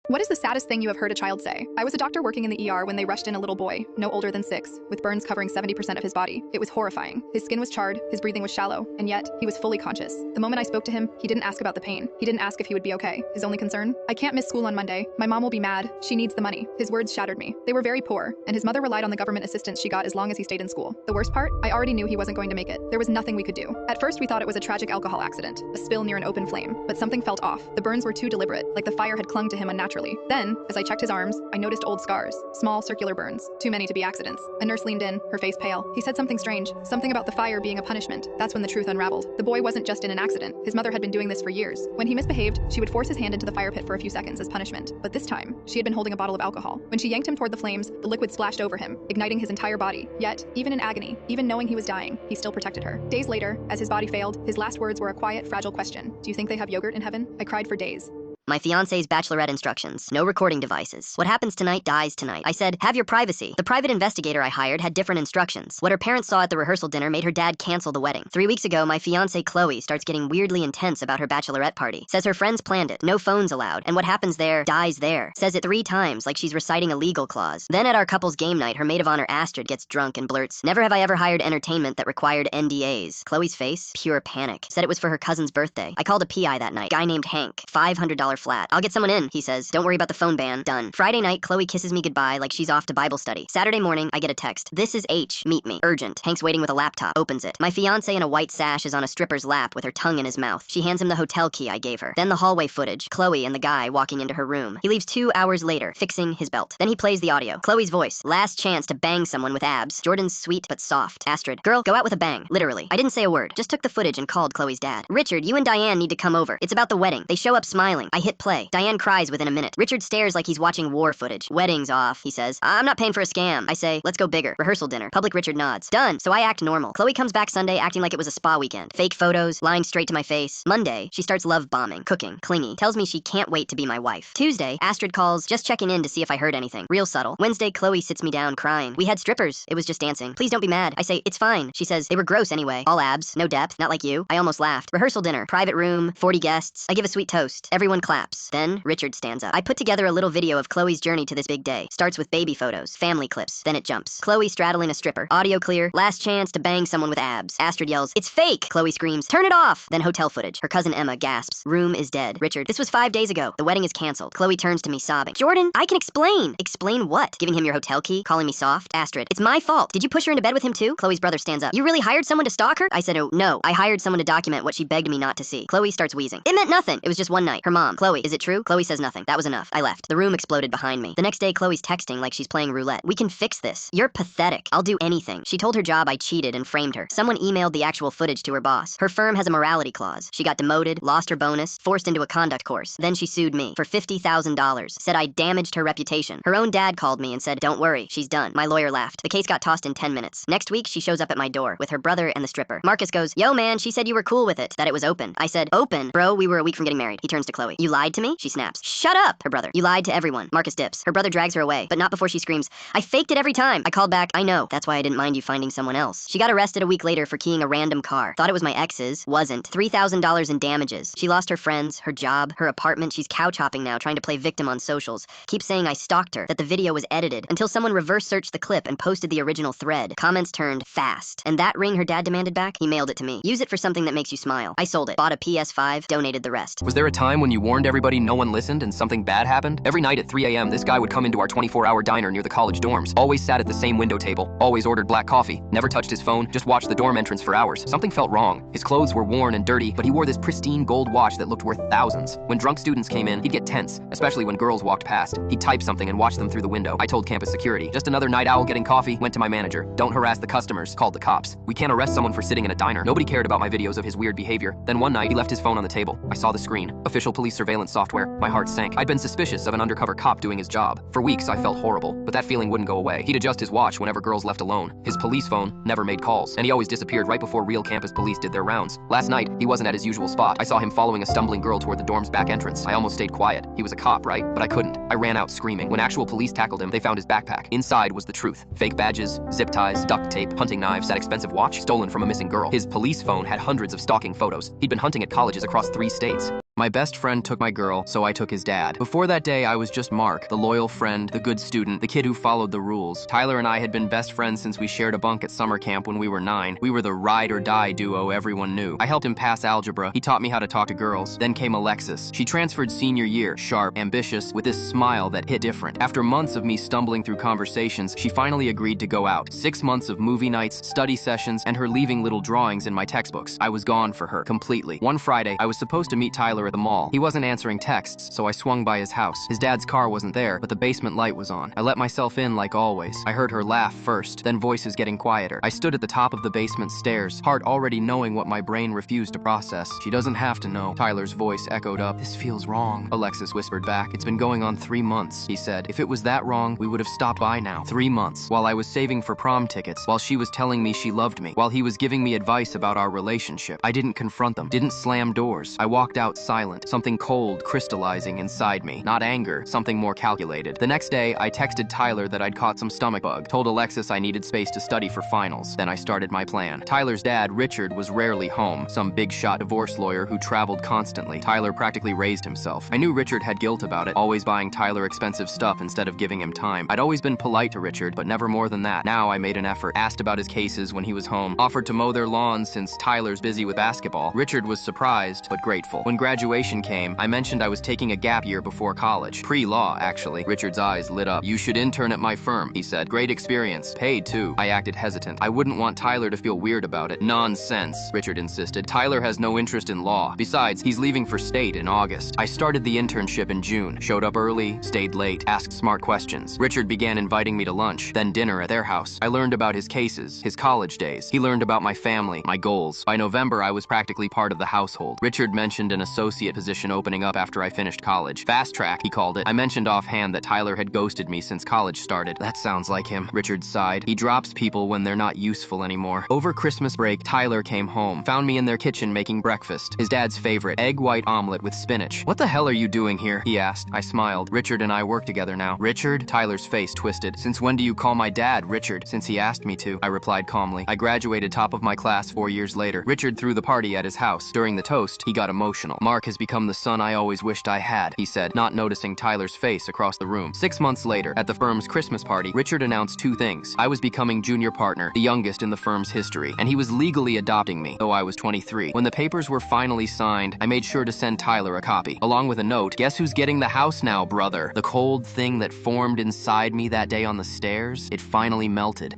What is the saddest thing you have heard a child say? I was a doctor working in the ER when they rushed in a little boy, no older than 6, with burns covering 70% of his body. It was horrifying. His skin was charred, his breathing was shallow, and yet, he was fully conscious. The moment I spoke to him, he didn't ask about the pain. He didn't ask if he would be okay. His only concern? I can't miss school on Monday. My mom will be mad. She needs the money. His words shattered me. They were very poor, and his mother relied on the government assistance she got as long as he stayed in school. The worst part? I already knew he wasn't going to make it. There was nothing we could do. At first, we thought it was a tragic alcohol accident, a spill near an open flame, but something felt off. The burns were too deliberate, like the fire had clung to him unnaturally. Then, as I checked his arms, I noticed old scars, small circular burns, too many to be accidents. A nurse leaned in, her face pale. He said something strange, something about the fire being a punishment. That's when the truth unraveled. The boy wasn't just in an accident. His mother had been doing this for years. When he misbehaved, she would force his hand into the fire pit for a few seconds as punishment. But this time, she had been holding a bottle of alcohol. When she yanked him toward the flames, the liquid splashed over him, igniting his entire body. Yet, even in agony, even knowing he was dying, he still protected her. Days later, as his body failed, his last words were a quiet, fragile question. Do you think they have yogurt in heaven? I cried for days. My fiance's bachelorette instructions. No recording devices. What happens tonight dies tonight. I said, have your privacy. The private investigator I hired had different instructions. What her parents saw at the rehearsal dinner made her dad cancel the wedding. 3 weeks ago, my fiance Chloe starts getting weirdly intense about her bachelorette party. Says her friends planned it. No phones allowed. And what happens there, dies there. Says it 3 times like she's reciting a legal clause. Then at our couple's game night, her maid of honor Astrid gets drunk and blurts, never have I ever hired entertainment that required NDAs. Chloe's face, pure panic. Said it was for her cousin's birthday. I called a PI that night. Guy named Hank. $500 flat. I'll get someone in, he says. Don't worry about the phone ban. Done. Friday night, Chloe kisses me goodbye like she's off to Bible study. Saturday morning, I get a text. This is H. Meet me. Urgent. Hank's waiting with a laptop. Opens it. My fiance in a white sash is on a stripper's lap with her tongue in his mouth. She hands him the hotel key I gave her. Then the hallway footage. Chloe and the guy walking into her room. He leaves 2 hours later, fixing his belt. Then he plays the audio. Chloe's voice. Last chance to bang someone with abs. Jordan's sweet but soft. Astrid. Girl, go out with a bang. Literally. I didn't say a word. Just took the footage and called Chloe's dad. Richard, you and Diane need to come over. It's about the wedding. They show up smiling. I hit play. Diane cries within a minute. Richard stares like he's watching war footage. Wedding's off, he says. I'm not paying for a scam. I say, let's go bigger. Rehearsal dinner. Public Richard nods. Done. So I act normal. Chloe comes back Sunday acting like it was a spa weekend. Fake photos, lying straight to my face. Monday, she starts love bombing, cooking, clingy. Tells me she can't wait to be my wife. Tuesday, Astrid calls, just checking in to see if I heard anything. Real subtle. Wednesday, Chloe sits me down crying. We had strippers. It was just dancing. Please don't be mad. I say, it's fine. She says, they were gross anyway. All abs, no depth, not like you. I almost laughed. Rehearsal dinner. Private room, 40 guests. I give a sweet toast. Everyone claps. Then, Richard stands up. I put together a little video of Chloe's journey to this big day. Starts with baby photos, family clips, then it jumps. Chloe straddling a stripper. Audio clear. Last chance to bang someone with abs. Astrid yells, it's fake! Chloe screams, turn it off! Then hotel footage. Her cousin Emma gasps, room is dead. Richard, this was 5 days ago. The wedding is canceled. Chloe turns to me sobbing. Jordan, I can explain! Explain what? Giving him your hotel key? Calling me soft? Astrid, it's my fault. Did you push her into bed with him too? Chloe's brother stands up. You really hired someone to stalk her? I said, oh, no. I hired someone to document what she begged me not to see. Chloe starts wheezing. It meant nothing. It was just one night. Her mom. Chloe, is it true? Chloe says nothing. That was enough. I left. The room exploded behind me. The next day, Chloe's texting like she's playing roulette. We can fix this. You're pathetic. I'll do anything. She told her job I cheated and framed her. Someone emailed the actual footage to her boss. Her firm has a morality clause. She got demoted, lost her bonus, forced into a conduct course. Then she sued me for $50,000. Said I damaged her reputation. Her own dad called me and said, don't worry, she's done. My lawyer laughed. The case got tossed in 10 minutes. Next week, she shows up at my door with her brother and the stripper. Marcus goes, yo man, she said you were cool with it, that it was open. I said, open? Bro, we were a week from getting married. He turns to Chloe. You lied to me? She snaps. Shut up! Her brother. You lied to everyone. Marcus dips. Her brother drags her away, but not before she screams, I faked it every time. I called back, I know. That's why I didn't mind you finding someone else. She got arrested a week later for keying a random car. Thought it was my ex's. Wasn't. $3,000 in damages. She lost her friends, her job, her apartment. She's couch hopping now, trying to play victim on socials. Keeps saying I stalked her, that the video was edited, until someone reverse searched the clip and posted the original thread. Comments turned fast. And that ring her dad demanded back? He mailed it to me. Use it for something that makes you smile. I sold it. Bought a PS5, donated the rest. Was there a time when you warned everybody no one listened and something bad happened? Every night at 3 a.m., this guy would come into our 24-hour diner near the college dorms. Always sat at the same window table. Always ordered black coffee. Never touched his phone. Just watched the dorm entrance for hours. Something felt wrong. His clothes were worn and dirty, but he wore this pristine gold watch that looked worth thousands. When drunk students came in, he'd get tense, especially when girls walked past. He'd type something and watch them through the window. I told campus security. Just another night owl getting coffee. Went to my manager. Don't harass the customers. Called the cops. We can't arrest someone for sitting in a diner. Nobody cared about my videos of his weird behavior. Then one night, he left his phone on the table. I saw the screen. Official police surveillance software. My heart sank. I'd been suspicious of an undercover cop doing his job. For weeks, I felt horrible, but that feeling wouldn't go away. He'd adjust his watch whenever girls left alone. His police phone never made calls, and he always disappeared right before real campus police did their rounds. Last night, he wasn't at his usual spot. I saw him following a stumbling girl toward the dorm's back entrance. I almost stayed quiet. He was a cop, right? But I couldn't. I ran out screaming. When actual police tackled him, they found his backpack. Inside was the truth. Fake badges, zip ties, duct tape, hunting knives, that expensive watch stolen from a missing girl. His police phone had hundreds of stalking photos. He'd been hunting at colleges across 3 states. My best friend took my girl, so I took his dad. Before that day, I was just Mark, the loyal friend, the good student, the kid who followed the rules. Tyler and I had been best friends since we shared a bunk at summer camp when we were 9. We were the ride or die duo everyone knew. I helped him pass algebra. He taught me how to talk to girls. Then came Alexis. She transferred senior year, sharp, ambitious, with this smile that hit different. After months of me stumbling through conversations, she finally agreed to go out. 6 months of movie nights, study sessions, and her leaving little drawings in my textbooks. I was gone for her, completely. One Friday, I was supposed to meet Tyler at the mall. He wasn't answering texts, so I swung by his house. His dad's car wasn't there, but the basement light was on. I let myself in like always. I heard her laugh first, then voices getting quieter. I stood at the top of the basement stairs, heart already knowing what my brain refused to process. She doesn't have to know. Tyler's voice echoed up. This feels wrong, Alexis whispered back. It's been going on 3 months, he said. If it was that wrong, we would have stopped by now. 3 months, while I was saving for prom tickets, while she was telling me she loved me, while he was giving me advice about our relationship. I didn't confront them, didn't slam doors. I walked out silent, something cold crystallizing inside me. Not anger, something more calculated. The next day, I texted Tyler that I'd caught some stomach bug, told Alexis I needed space to study for finals. Then I started my plan. Tyler's dad, Richard, was rarely home, some big-shot divorce lawyer who traveled constantly. Tyler practically raised himself. I knew Richard had guilt about it, always buying Tyler expensive stuff instead of giving him time. I'd always been polite to Richard, but never more than that. Now I made an effort, asked about his cases when he was home, offered to mow their lawns since Tyler's busy with basketball. Richard was surprised, but grateful. When graduation came, I mentioned I was taking a gap year before college. Pre-law, actually. Richard's eyes lit up. You should intern at my firm, he said. Great experience. Paid, too. I acted hesitant. I wouldn't want Tyler to feel weird about it. Nonsense, Richard insisted. Tyler has no interest in law. Besides, he's leaving for state in August. I started the internship in June. Showed up early, stayed late, asked smart questions. Richard began inviting me to lunch, then dinner at their house. I learned about his cases, his college days. He learned about my family, my goals. By November, I was practically part of the household. Richard mentioned an associate position opening up after I finished college. Fast track, he called it. I mentioned offhand that Tyler had ghosted me since college started. That sounds like him, Richard sighed. He drops people when they're not useful anymore. Over Christmas break, Tyler came home, found me in their kitchen making breakfast. His dad's favorite, egg white omelet with spinach. What the hell are you doing here? He asked. I smiled. Richard and I work together now. Richard? Tyler's face twisted. Since when do you call my dad Richard? Since he asked me to, I replied calmly. I graduated top of my class 4 years later. Richard threw the party at his house. During the toast, he got emotional. Mark has become the son I always wished I had, he said, not noticing Tyler's face across the room. 6 months later, at the firm's Christmas party, Richard announced 2 things. I was becoming junior partner, the youngest in the firm's history, and he was legally adopting me, though I was 23. When the papers were finally signed, I made sure to send Tyler a copy, along with a note, guess who's getting the house now, brother? The cold thing that formed inside me that day on the stairs, it finally melted.